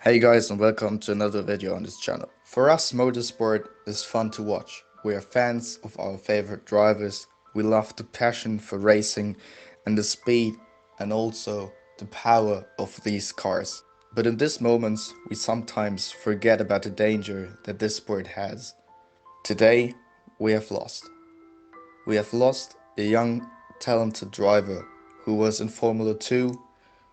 Hey guys, and welcome to another video on this channel. For us, motorsport is fun to watch. We are fans of our favorite drivers. We love the passion for racing and the speed and also the power of these cars. But in these moments, we sometimes forget about the danger that this sport has. Today, we have lost. We have lost a young, talented driver who was in Formula 2,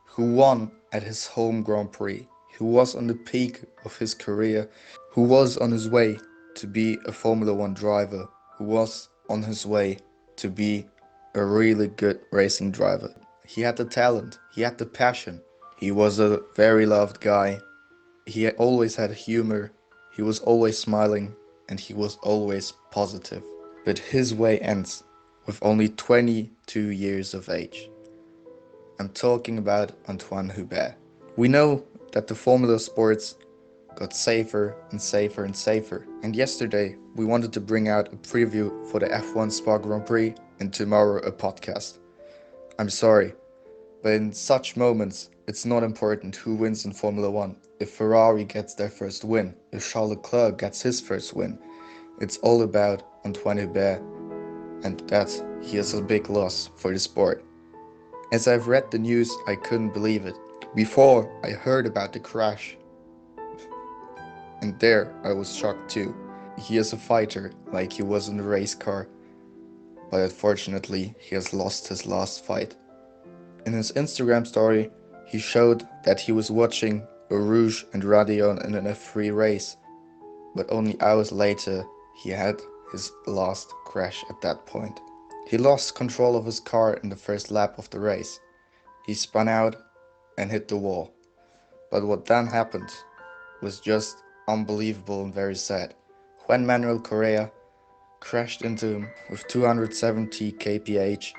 who won at his home Grand Prix, who was on the peak of his career, who was on his way to be a Formula 1 driver, who was on his way to be a really good racing driver. He had the talent, he had the passion, he was a very loved guy, he always had humor, he was always smiling, and he was always positive. But his way ends with only 22 years of age. I'm talking about Anthoine Hubert. We know that the Formula sports got safer and safer and safer, and yesterday we wanted to bring out a preview for the F1 Spa Grand Prix and tomorrow a podcast. I'm sorry, but in such moments it's not important who wins in Formula 1. If Ferrari gets their first win, if Charles Leclerc gets his first win, it's all about Anthoine Hubert, and that he is a big loss for the sport. As I've read the news, I couldn't believe it. Before I heard about the crash, and there I was shocked too. He is a fighter, like he was in the race car, but unfortunately he has lost his last fight. In his Instagram story, he showed that he was watching a Rouge and Radion in an F3 race, but only hours later he had his last crash at that point. He lost control of his car in the first lap of the race. He spun out and hit the wall. But what then happened was just unbelievable and very sad. Juan Manuel Correa crashed into him with 270 kph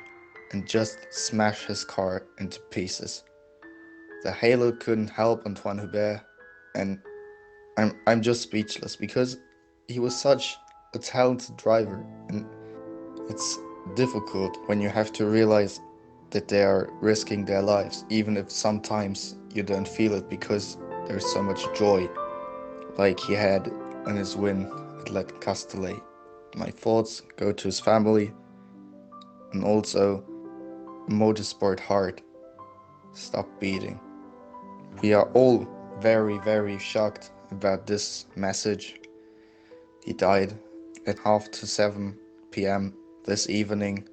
and just smashed his car into pieces. The halo couldn't help Anthoine Hubert, and I'm just speechless because he was such a talented driver, and it's difficult when you have to realize that they are risking their lives, even if sometimes you don't feel it because there's so much joy, like he had on his win at Les Castellet. My thoughts go to his family, and also motorsport heart, stop beating. We are all very shocked about this message. He died at 6:30 p.m. this evening,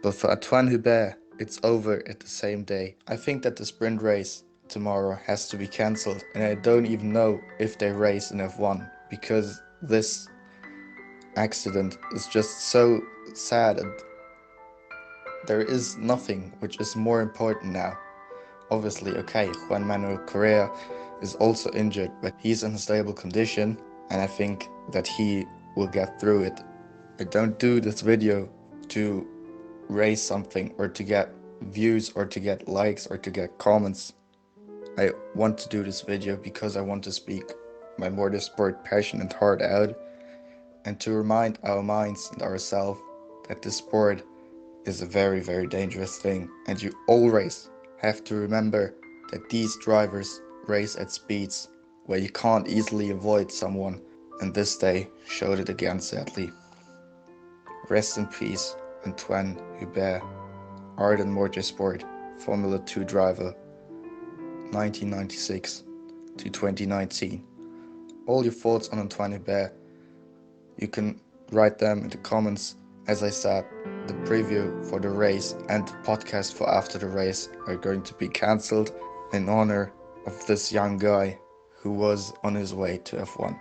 but for Anthoine Hubert, it's over at the same day. I think that the sprint race tomorrow has to be cancelled, and I don't even know if they race in F1 because this accident is just so sad, and there is nothing which is more important now. Obviously, okay, Juan Manuel Correa is also injured, but he's in a stable condition, and I think that he will get through it. I don't do this video to raise something or to get views or to get likes or to get comments. I want to do this video because I want to speak my motorsport passion and heart out, and to remind our minds and ourselves that this sport is a very dangerous thing, and you always have to remember that these drivers race at speeds where you can't easily avoid someone, and this day showed it again, sadly. Rest in peace, Anthoine Hubert, ardent motorsport Formula 2 driver, 1996 to 2019. All your thoughts on Anthoine Hubert, you can write them in the comments. As I said, the preview for the race and the podcast for after the race are going to be cancelled in honor of this young guy who was on his way to F1.